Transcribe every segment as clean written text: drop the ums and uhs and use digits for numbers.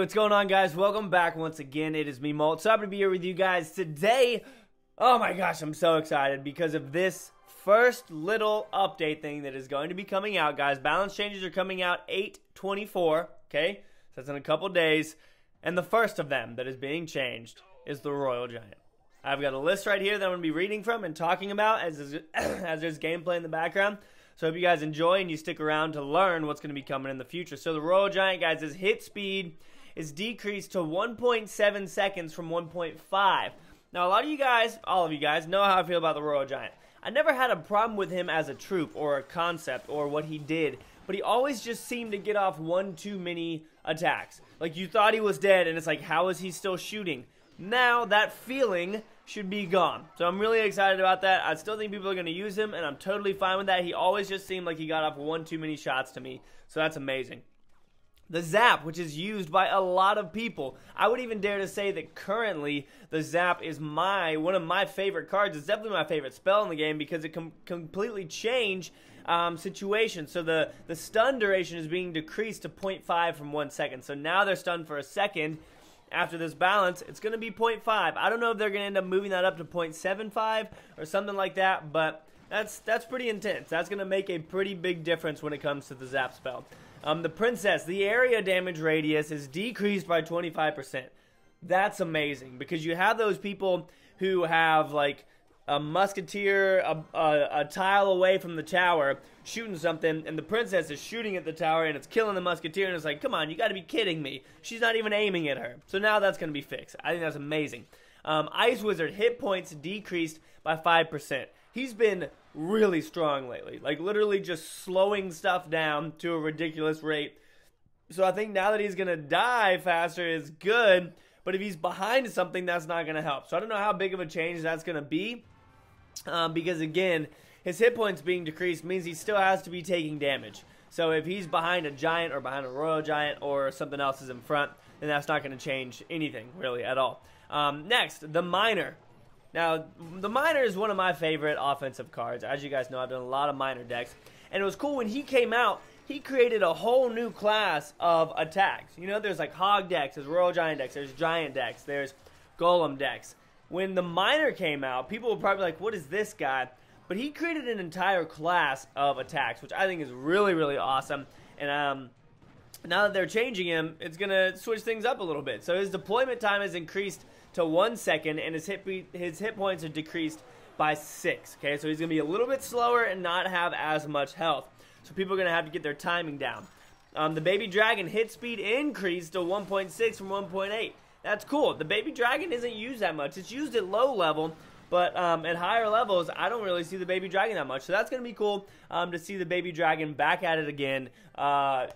what's going on, guys? Welcome back once again. It is me, Molt. So happy to be here with you guys today. Oh my gosh, I'm so excited because of this first little update thing that is going to be coming out, guys. Balance changes are coming out 8/24, okay? So that's in a couple days. And the first of them that is being changed is the Royal Giant. I've got a list right here that I'm going to be reading from and talking about as there's gameplay in the background. So I hope you guys enjoy and you stick around to learn what's going to be coming in the future. So the Royal Giant, guys, his hit speed is decreased to 1.7 seconds from 1.5. Now, a lot of you guys, all of you guys, know how I feel about the Royal Giant. I never had a problem with him as a troop or a concept or what he did, but he always just seemed to get off one too many attacks. Like, you thought he was dead, and it's like, how is he still shooting? Now, that feeling should be gone. So I'm really excited about that. I still think people are going to use him, and I'm totally fine with that. He always just seemed like he got off one too many shots to me, so that's amazing. The Zap, which is used by a lot of people. I would even dare to say that currently the Zap is one of my favorite cards. It's definitely my favorite spell in the game because it can completely change situations. So the stun duration is being decreased to 0.5 from 1 second. So now they're stunned for a second. After this balance, it's going to be 0.5. I don't know if they're going to end up moving that up to 0.75 or something like that, but that's pretty intense. That's going to make a pretty big difference when it comes to the Zap spell. The Princess, the area damage radius is decreased by 25%. That's amazing because you have those people who have like a musketeer a tile away from the tower shooting something, and the Princess is shooting at the tower and it's killing the musketeer, and it's like, come on, you got to be kidding me. She's not even aiming at her. So now that's going to be fixed. I think that's amazing. Ice Wizard, hit points decreased by 5%. He's been really strong lately, like literally just slowing stuff down to a ridiculous rate. So I think now that he's going to die faster is good, but if he's behind something, that's not going to help. So I don't know how big of a change that's going to be because, again, his hit points being decreased means he still has to be taking damage. So if he's behind a giant or behind a Royal Giant or something else is in front, then that's not going to change anything really at all. Next, the Miner. Now, the Miner is one of my favorite offensive cards. As you guys know, I've done a lot of Miner decks. And it was cool when he came out, he created a whole new class of attacks. You know, there's like Hog decks, there's Royal Giant decks, there's Giant decks, there's Golem decks. When the Miner came out, people were probably like, what is this guy? But he created an entire class of attacks, which I think is really, really awesome. And now that they're changing him, it's going to switch things up a little bit. So his deployment time has increased to 1 second, and his hit points are decreased by 6. Okay, so he's going to be a little bit slower and not have as much health. So people are going to have to get their timing down. The Baby Dragon hit speed increased to 1.6 from 1.8. That's cool. The Baby Dragon isn't used that much. It's used at low level, but at higher levels, I don't really see the Baby Dragon that much. So that's going to be cool to see the Baby Dragon back at it again,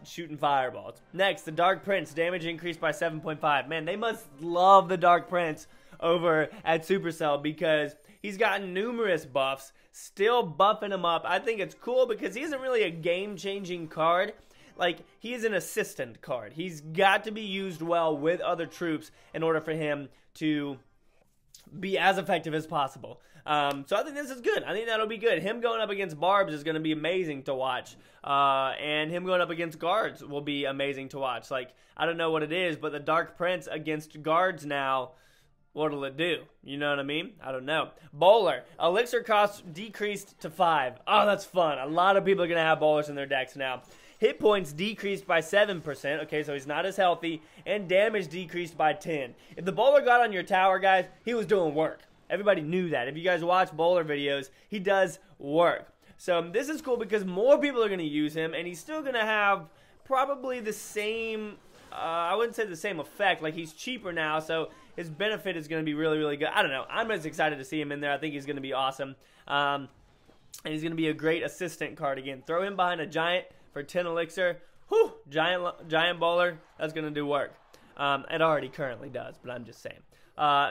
shooting fireballs. Next, the Dark Prince. Damage increased by 7.5. Man, they must love the Dark Prince over at Supercell because he's gotten numerous buffs, still buffing him up. I think it's cool because he isn't really a game-changing card. Like, he is an assistant card. He's got to be used well with other troops in order for him to be as effective as possible. So I think this is good. I think that'll be good. Him going up against Barbs is going to be amazing to watch. And him going up against guards will be amazing to watch. Like, I don't know what it is, but the Dark Prince against guards now, what'll it do? You know what I mean? I don't know. Bowler. Elixir cost decreased to 5. Oh, that's fun. A lot of people are going to have bowlers in their decks now. Hit points decreased by 7%, okay, so he's not as healthy, and damage decreased by 10. If the bowler got on your tower, guys, he was doing work. Everybody knew that. If you guys watch bowler videos, he does work. So this is cool because more people are going to use him, and he's still going to have probably the same, I wouldn't say the same effect. Like, he's cheaper now, so his benefit is going to be really, really good. I don't know. I'm just excited to see him in there. I think he's going to be awesome. And he's going to be a great assistant card again. Throw him behind a giant for 10 elixir. Whew, giant bowler, that's going to do work. It already currently does, but I'm just saying.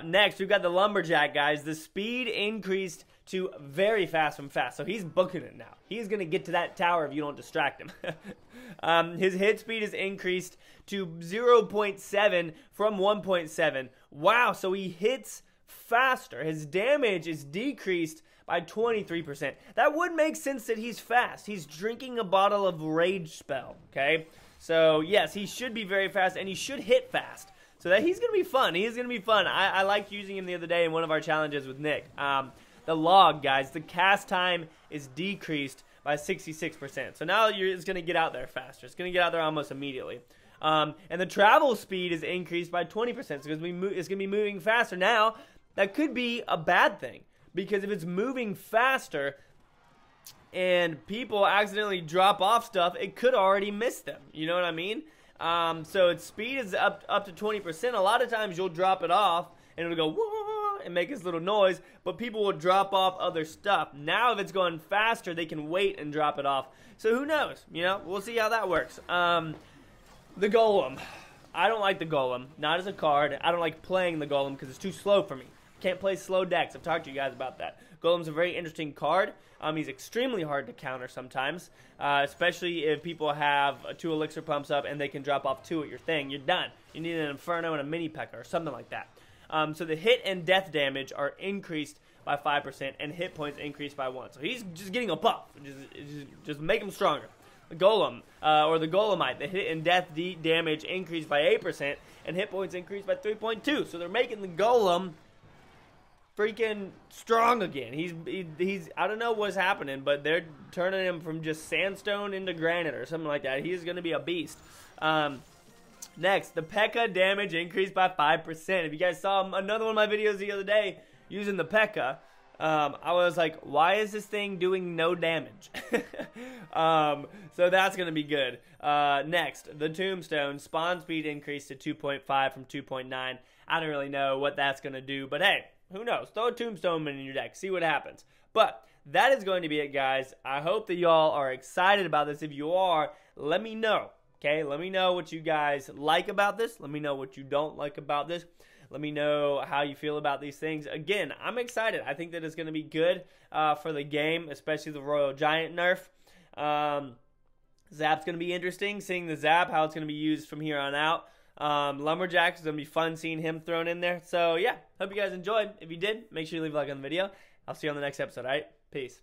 Next, we've got the Lumberjack, guys. The speed increased to very fast from fast, so he's booking it now. He's going to get to that tower if you don't distract him. His hit speed is increased to 0.7 from 1.7. Wow, so he hits faster. His damage is decreased by 23%. That would make sense that he's fast. He's drinking a bottle of Rage Spell, okay? So, yes, he should be very fast, and he should hit fast. So that he's going to be fun. He's going to be fun. I liked using him the other day in one of our challenges with Nick. The log, guys, the cast time is decreased by 66%. So now it's going to get out there faster. It's going to get out there almost immediately. And the travel speed is increased by 20%. So it's going to be moving faster. Now, that could be a bad thing. Because if it's moving faster and people accidentally drop off stuff, it could already miss them. You know what I mean? So its speed is up to 20%. A lot of times you'll drop it off and it'll go whoa and make this little noise, but people will drop off other stuff. Now if it's going faster, they can wait and drop it off. So who knows? You know, we'll see how that works. The Golem. I don't like the Golem. Not as a card. I don't like playing the Golem because it's too slow for me. Can't play slow decks. I've talked to you guys about that. Golem's a very interesting card. He's extremely hard to counter sometimes, especially if people have 2 elixir pumps up and they can drop off 2 at your thing. You're done. You need an Inferno and a mini Pekka or something like that. So the hit and death damage are increased by 5% and hit points increased by 1. So he's just getting a buff. Just make him stronger. The Golem, or the Golemite, the hit and death damage increased by 8% and hit points increased by 3.2. So they're making the Golem freaking strong again. He's I don't know what's happening, but they're turning him from just sandstone into granite or something like that. He's going to be a beast. Next, the Pekka damage increased by 5%. If you guys saw another one of my videos the other day using the Pekka, I was like, why is this thing doing no damage? So that's going to be good. Next, the Tombstone. Spawn speed increased to 2.5 from 2.9. I don't really know what that's going to do, but hey, who knows? Throw a Tombstone in your deck. See what happens. But that is going to be it, guys. I hope that y'all are excited about this. If you are, let me know. Okay? Let me know what you guys like about this. Let me know what you don't like about this. Let me know how you feel about these things. Again, I'm excited. I think that it's going to be good for the game, especially the Royal Giant nerf. Zap's going to be interesting, seeing the Zap, how it's going to be used from here on out. Lumberjack is going to be fun seeing him thrown in there. So, yeah, hope you guys enjoyed. If you did, make sure you leave a like on the video. I'll see you on the next episode, all right? Peace.